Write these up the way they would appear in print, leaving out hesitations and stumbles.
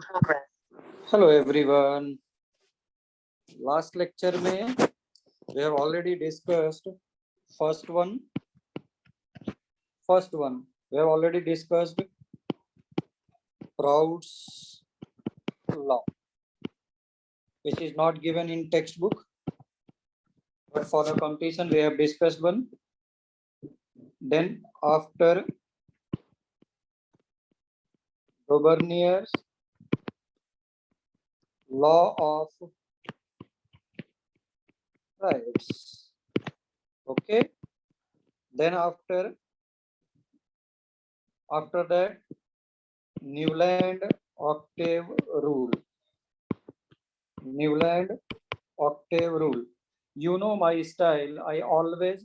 Hello everyone. Last lecture में we have already discussed first one. We have already discussed Proud's law, which is not given in textbook, but for the competition we have discussed one. Then after Gobernier's law of rights. Okay. Then after that, Newland octave rule. You know my style. I always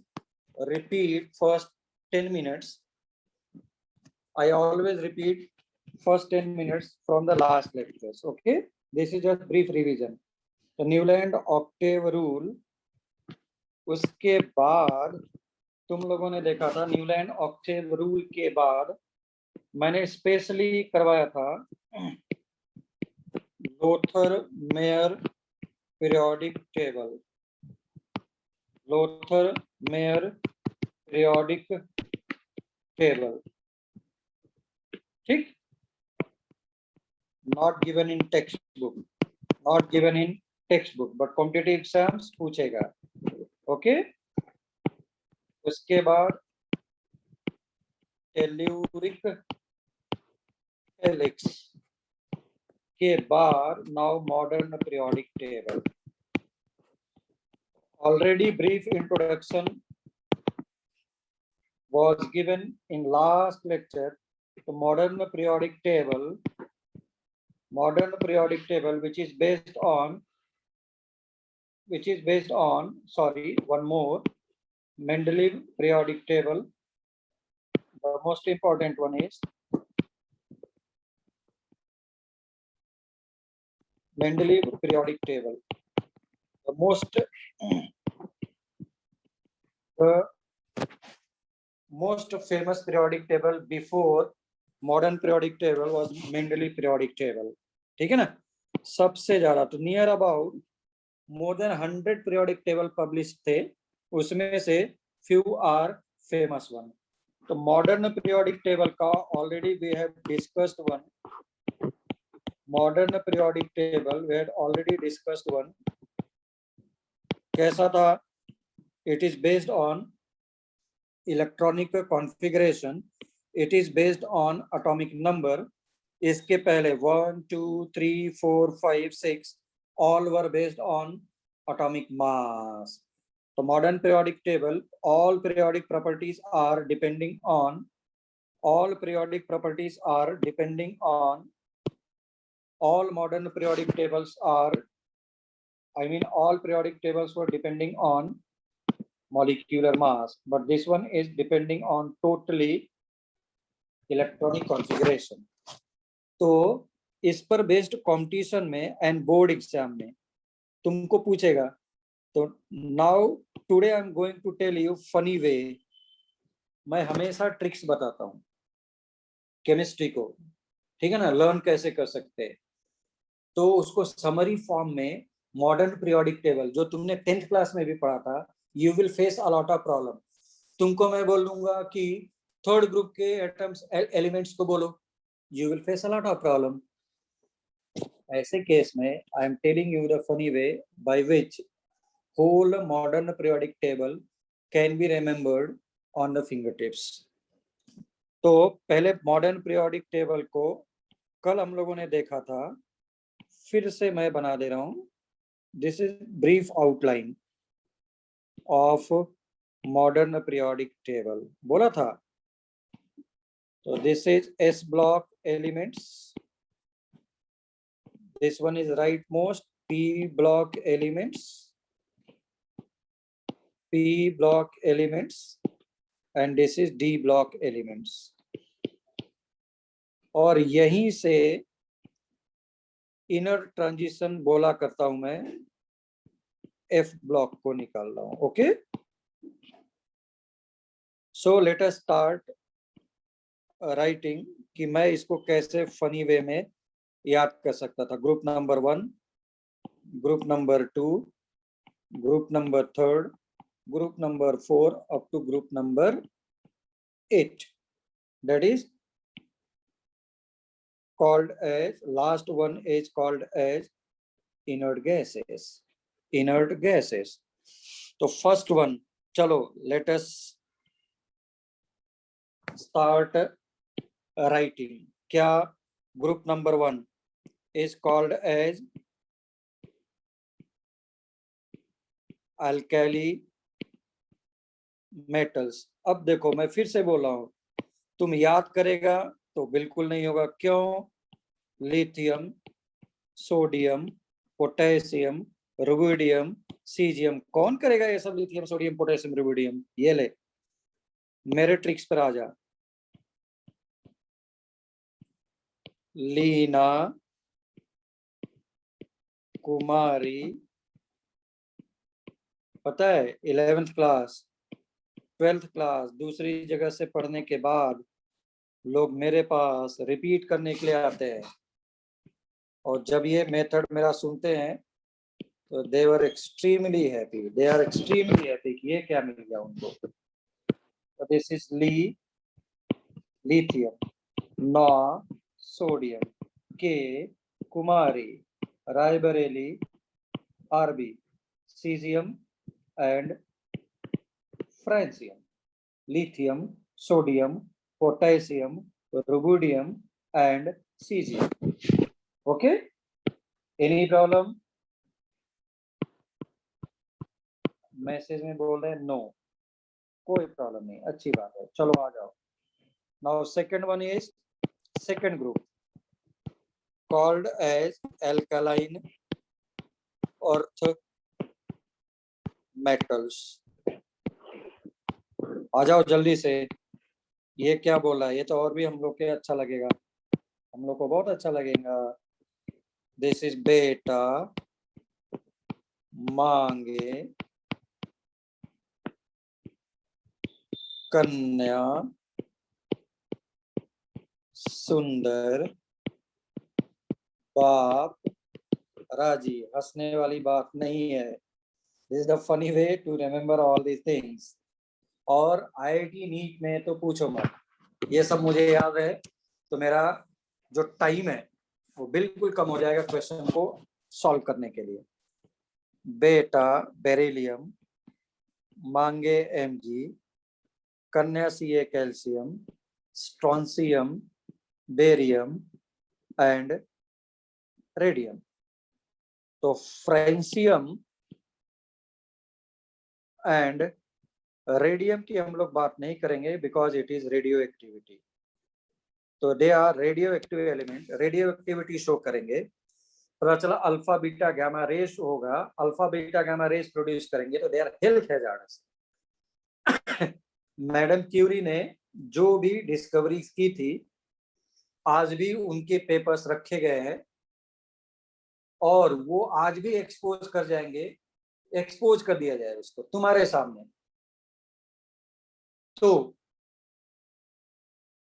repeat first 10 minutes. From the last lectures. Okay. This is just brief revision. The Newland octave rule. उसके बाद तुम लोगों ने देखा था Newland Octave rule के बाद मैंने स्पेशली करवाया था लोथर मेयर पीरियोडिक टेबल ठीक, not given in textbook but competitive exams पूछेगा. ओके. उसके बाद टेल्यूरिक हेलिक्स के बाद now modern periodic table. Already brief introduction was given in last lecture to modern periodic table, which is based on one more, Mendeleev periodic table. The most important one is Mendeleev periodic table. The most famous periodic table before modern periodic table was Mendeleev periodic table. ठीक है ना. सबसे ज्यादा तो near about more than 100 periodic table published थे, उसमें से few are famous one. तो modern periodic table का already we have discussed one. Modern periodic table we had already discussed one. कैसा था? It is based on electronic configuration. It is based on atomic number. इसके पहले 1, 2, 3, 4, 5, 6 all were based on atomic mass. The modern periodic table, all periodic properties are depending on all modern periodic tables are, all periodic tables were depending on molecular mass, but this one is depending on totally electronic configuration. तो इस पर based competition में and board exam में तुमको पूछेगा. तो now today I am going to tell you funny way. मैं हमेशा ट्रिक्स बताता हूँ केमिस्ट्री को, ठीक है ना, लर्न कैसे कर सकते हैं. तो उसको समरी फॉर्म में मॉडर्न पीरियोडिक टेबल जो तुमने 10th क्लास में भी पढ़ा था, you will face a lot of problem. तुमको मैं बोल दूंगा कि थर्ड ग्रुप के एटम्स एलिमेंट्स को बोलो, you will face a lot of problem. ऐसे केस में I am telling you the funny way by which whole modern periodic table can be remembered on the fingertips. तो पहले modern periodic table को कल हम लोगों ने देखा था, फिर से मैं बना दे रहा हूँ. This is brief outline of modern periodic table. बोला था. So this is S block elements. This one is rightmost P block elements, and this is D block elements. और यहीं से इनर ट्रांजिशन बोला करता हूं मैं, F block को निकाल रहा हूं. Okay. So let us start writing कि मैं इसको कैसे फनी वे में याद कर सकता था। Group number 1, group number 2, group number 3, group number 4 up to group number 8. That is called as, last one is called as inert gases. Inert gases. तो first one, चलो let us start writing. क्या group number 1 is called as alkali metals. अब देखो मैं फिर से बोल रहा हूं, तुम याद करेगा तो बिल्कुल नहीं होगा। क्यों? Lithium, sodium, potassium, rubidium, caesium. कौन करेगा ये सब? Lithium, sodium, potassium, rubidium. ये ले, मेरे ट्रिक्स पर आ जा। लीना कुमारी, पता है 11th क्लास 12th क्लास दूसरी जगह से पढ़ने के बाद लोग मेरे पास रिपीट करने के लिए आते हैं, और जब ये मेथड मेरा सुनते हैं तो they are extremely happy. They are extremely happy कि ये क्या मिल गया उनको। तो दिस इज लिथियम, नौ सोडियम, के कुमारी, Raebareli, RB, caesium and francium. Lithium, sodium, potassium, rubidium and cesium. Okay? Any problem? Message में बोल रहे हैं नो, कोई प्रॉब्लम नहीं, अच्छी बात है। चलो आ जाओ। Now second one is second group called as alkaline earth metals. आ जाओ जल्दी से। ये क्या बोला है? ये तो और भी हम लोग के अच्छा लगेगा, हम लोग को बहुत अच्छा लगेगा। दिस इज बेटा, मांगे, कन्या, सुंदर, बाप, राजी। हंसने वाली बात नहीं है। This is the funny way to remember all these things. और आईआईटी नीट में तो पूछो मत, ये सब मुझे याद है तो मेरा जो टाइम है वो बिल्कुल कम हो जाएगा क्वेश्चन को सॉल्व करने के लिए। बेटा बेरिलियम, मांगे Mg, कन्या Ca calcium, strontium, barium and radium. तो फ्रेंसियम एंड रेडियम की हम लोग बात नहीं करेंगे because it is radioactivity. तो they are radioactive element, radioactivity show करेंगे। पता चला अल्फा बीटा गामा रेस होगा, alpha beta gamma rays produce करेंगे तो they are health hazards. Madam Curie ने जो भी डिस्कवरी की थी आज भी उनके पेपर्स रखे गए हैं और वो आज भी एक्सपोज कर जाएंगे, एक्सपोज कर दिया जाए उसको तुम्हारे सामने। तो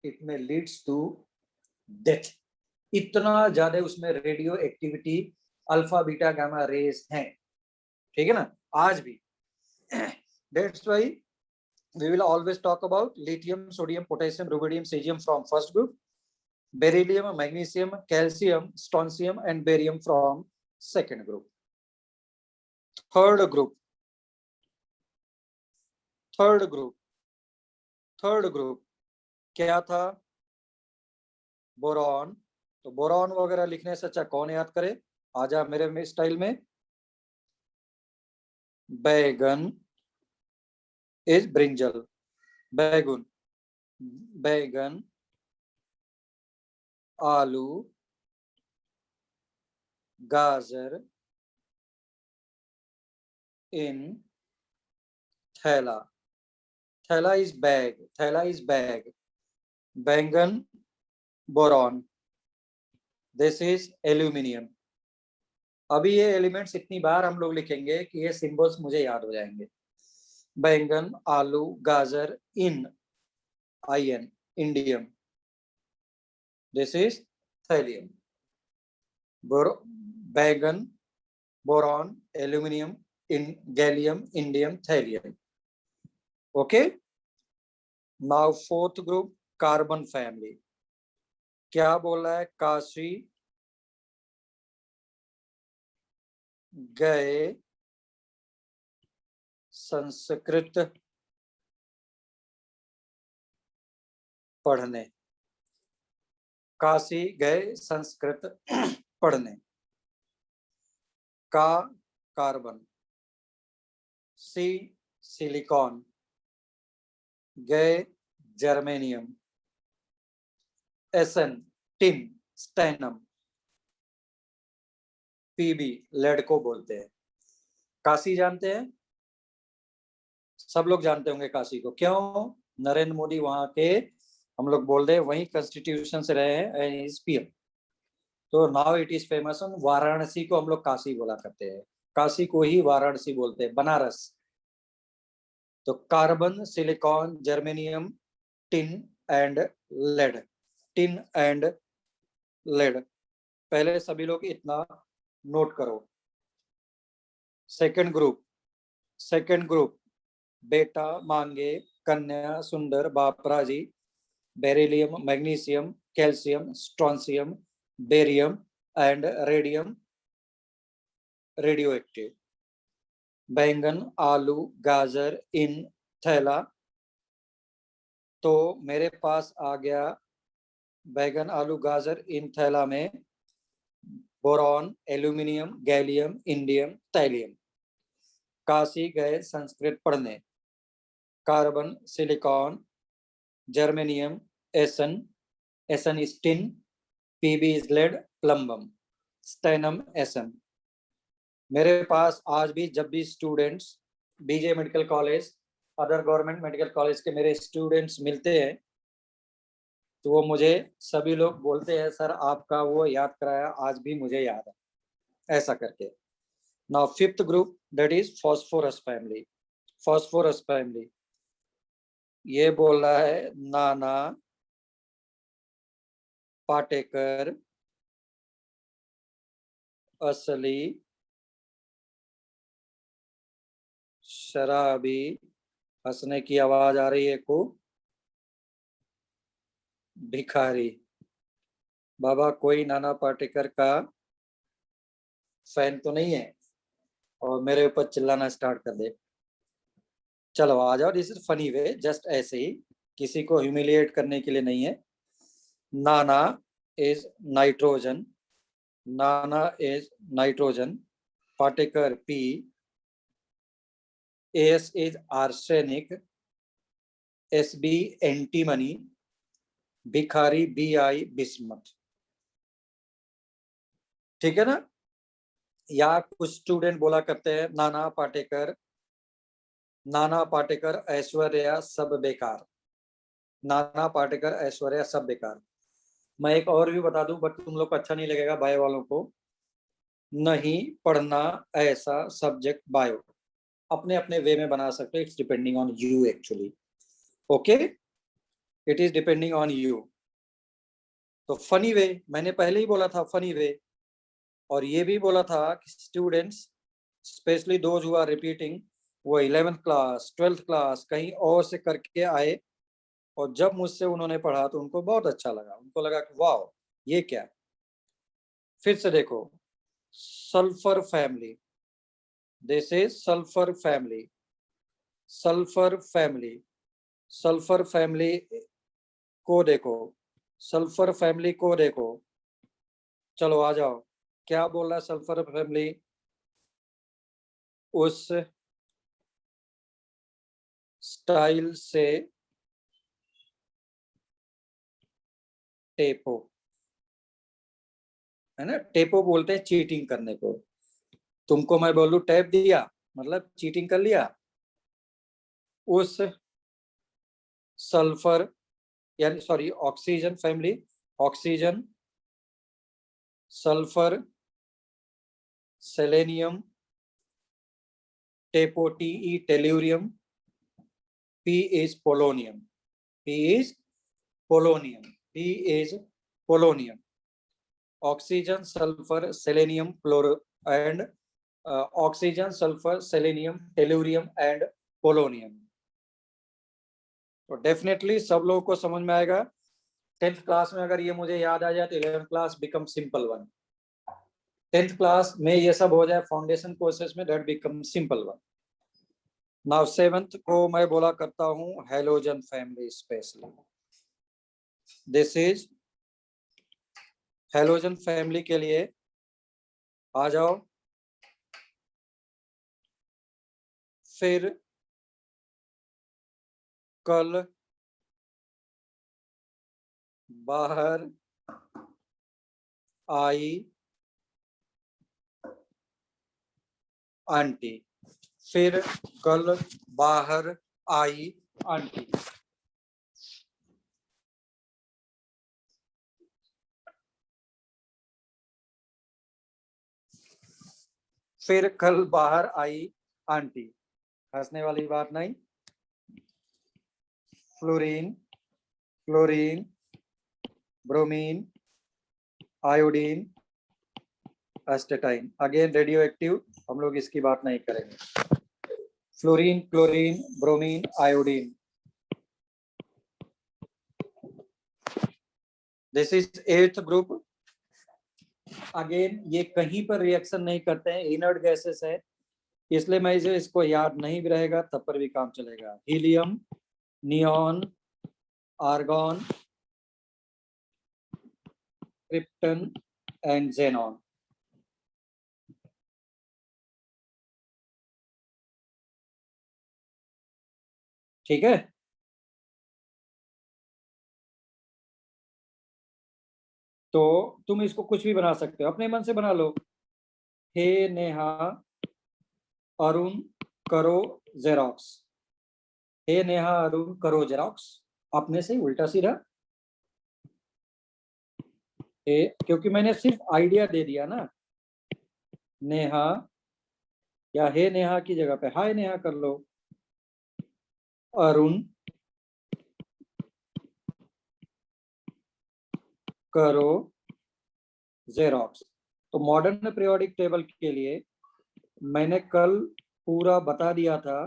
इट में लीड्स टू डेथ। इतना ज्यादा उसमें radio activity alpha beta gamma race हैं, ठीक है ना, आज भी। That's why we will always talk about lithium, sodium, potassium, rubidium, cesium from first group, beryllium, magnesium, calcium, strontium and barium from second group. third group क्या था? Boron. तो boron वगैरह लिखने से अच्छा कौन याद करे? आजा मेरे स्टाइल में। बैगन इज ब्रिंजल, बैगन, बैगन, आलू, गाजर इन थैला, थैला इज बैग, थैला इज बैग, बैंगन बोरॉन, दिस इज एल्यूमिनियम। अभी ये एलिमेंट्स इतनी बार हम लोग लिखेंगे कि ये सिंबल्स मुझे याद हो जाएंगे। बैंगन, आलू, गाजर, इन, आयन, इंडियम, दिस इज थैलियम। बैगन, boron, aluminium, gallium, indium, thallium. Okay. Now fourth group, carbon family. क्या बोला है? काशी गए संस्कृत पढ़ने. काशी गए संस्कृत पढ़ने. का कार्बन, सी सिलिकॉन, गए जर्मेनियम, एसन टिन स्टैनम, पीबी लेड को बोलते हैं. काशी जानते हैं? सब लोग जानते होंगे काशी को. क्यों? नरेंद्र मोदी वहां के, हम लोग बोल रहे हैं, वही कॉन्स्टिट्यूशन से रहे हैं एंड इज पीएम. तो now it is famous on. Varanasi को हम लोग काशी बोला करते हैं. काशी को ही वाराणसी बोलते हैं, बनारस. तो carbon, silicon, germanium, tin and lead. Tin and lead. पहले सभी लोग इतना नोट करो. सेकंड ग्रुप बेटा, मांगे, कन्या, सुंदर, बापराजी, beryllium, magnesium, calcium, strontium, barium and radium radioactive. बैंगन, आलू, गाजर इन थैला. तो मेरे पास आ गया बैगन, आलू, गाजर इन थैला में boron, aluminium, gallium, indium, thallium. Kashi गए संस्कृत पढ़ने. Carbon, silicon, germanium, SN is tin, PB is lead, plumbum, stannum SN. मेरे पास आज भी जब भी students BJ medical college, other government medical college के मेरे स्टूडेंट्स मिलते हैं, तो वो मुझे सभी लोग बोलते हैं, सर आपका वो याद कराया आज भी मुझे याद है, ऐसा करके. Now fifth group, that is phosphorus family. Phosphorus family ये बोल रहा है नाना पाटेकर असली शराबी. हंसने की आवाज आ रही है को. भिखारी. बाबा कोई नाना पाटेकर का फैन तो नहीं है और मेरे ऊपर चिल्लाना स्टार्ट कर दे. चलो आ जाओ. This is funny way, just ऐसे ही, किसी को ह्यूमिलिएट करने के लिए नहीं है. Nana is nitrogen. Nana is nitrogen. Patekar P. S is arsenic. S B antimony. भिखारी बी आई बिस्मथ. ठीक है ना. या कुछ स्टूडेंट बोला करते हैं नाना पाटेकर ऐश्वर्या सब बेकार. नाना पाटेकर ऐश्वर्या सब बेकार. मैं एक और भी बता दूं, बट तुम लोग को अच्छा नहीं लगेगा बायो वालों को. नहीं पढ़ना ऐसा सब्जेक्ट बायो. अपने अपने वे में बना सकते हो. It's depending on you actually. Okay, it is depending on you. तो फनी वे मैंने पहले ही बोला था, फनी वे. और ये भी बोला था कि students, specially those who are repeating, वो 11th क्लास 12th क्लास कहीं और से करके आए, और जब मुझसे उन्होंने पढ़ा तो उनको बहुत अच्छा लगा. उनको लगा कि वाह ये क्या. फिर से देखो, sulphur family. This is sulphur family. Sulphur family. Sulphur family को देखो. सल्फर फैमिली को देखो. चलो आ जाओ. क्या बोल रहा है सल्फर फैमिली? उस स्टाइल से टेपो. है ना, टेपो बोलते हैं चीटिंग करने को. तुमको मैं बोलूं टैप दिया मतलब चीटिंग कर लिया. उस सल्फर यानी sorry oxygen family. Oxygen, sulphur, selenium, टेपो टी tellurium, P is polonium. P is polonium. P is polonium. Oxygen sulphur selenium chloro and oxygen sulphur selenium tellurium and polonium. तो डेफिनेटली सब लोगों को समझ में आएगा। 10th क्लास में अगर ये मुझे याद आ जाए तो 11th class become simple one. 10th class में ये सब हो जाए फाउंडेशन कोर्सेज में, that become simple one. Now 7th को मैं बोला करता हूं halogen family specially. This is halogen family के लिए आ जाओ। फिर कल बाहर आई आंटी। फिर कल बाहर आई आंटी। फिर कल बाहर आई आंटी। हंसने वाली बात नहीं। Fluorine, chlorine, bromine, iodine, astatine. Again radio active, हम लोग इसकी बात नहीं करेंगे। Fluorine, chlorine, bromine, iodine. This is 8th group. Again ये कहीं पर रिएक्शन नहीं करते हैं, इनर्ट गैसेस है, इसलिए मैं इसको याद नहीं भी रहेगा तब पर भी काम चलेगा। Helium, neon, argon, krypton and xenon. ठीक है। तो तुम इसको कुछ भी बना सकते हो, अपने मन से बना लो। हे नेहा अरुण करो जेरोक्स। हे नेहा अरुण करो जेरोक्स, अपने से उल्टा सीधा। क्योंकि मैंने सिर्फ आइडिया दे दिया ना। नेहा, या हे नेहा की जगह पे हाय नेहा कर लो। अरुण करो जेरोक्स। तो मॉडर्न पीरियोडिक टेबल के लिए मैंने कल पूरा बता दिया था।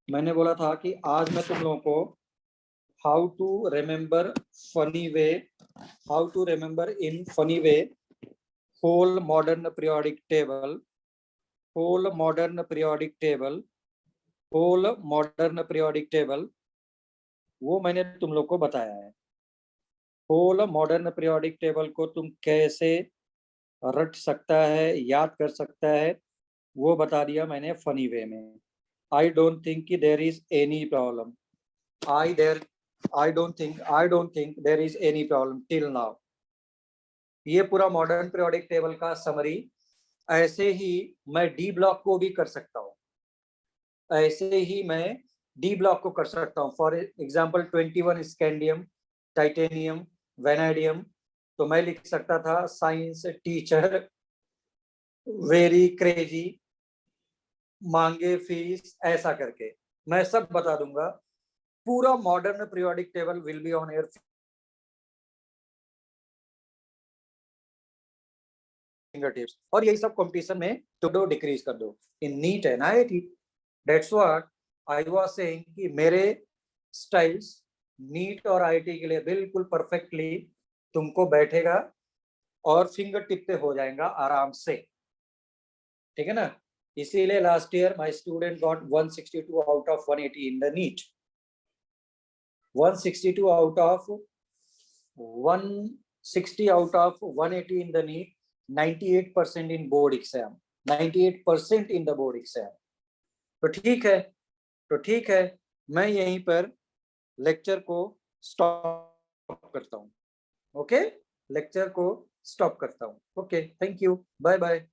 मैंने बोला था कि आज मैं तुम लोगों को how to remember funny way, how to remember in funny way whole modern periodic table, whole modern periodic table, whole modern periodic table, वो मैंने तुम लोग को बताया है। होल मॉडर्न पीरियोडिक टेबल को तुम कैसे रट सकता है, याद कर सकता है, वो बता दिया मैंने फनी वे में। आई डोंट थिंक कि there is any problem. I don't think there is any problem till now. ये पूरा मॉडर्न पीरियोडिक टेबल का समरी। ऐसे ही मैं डी ब्लॉक को भी कर सकता हूँ, ऐसे ही मैं डी ब्लॉक को कर सकता हूँ। For example 21 scandium, titanium, vanadium. तो मैं लिख सकता था साइंस टीचर वेरी क्रेजी, मांगे फीस, ऐसा करके मैं सब बता दूंगा। पूरा modern periodic table will be on your fingertips. और यही सब कंपटीशन में तो डिक्रीज कर दो in NEET and IIT. That's what I was saying कि मेरे स्टाइल्स नीट और आईआईटी के लिए बिल्कुल परफेक्टली तुमको बैठेगा और फिंगर टिप पे हो जाएगा आराम से। ठीक है ना। इसीलिए last year my student got 162 out of 180 in the NEET, 162 out of 160 out of 180 in the NEET, 98% in board exam, 98% in the board exam। तो ठीक है, मैं यहीं पर लेक्चर को स्टॉप करता हूँ। ओके, लेक्चर को स्टॉप करता हूँ। Okay, thank you, bye bye.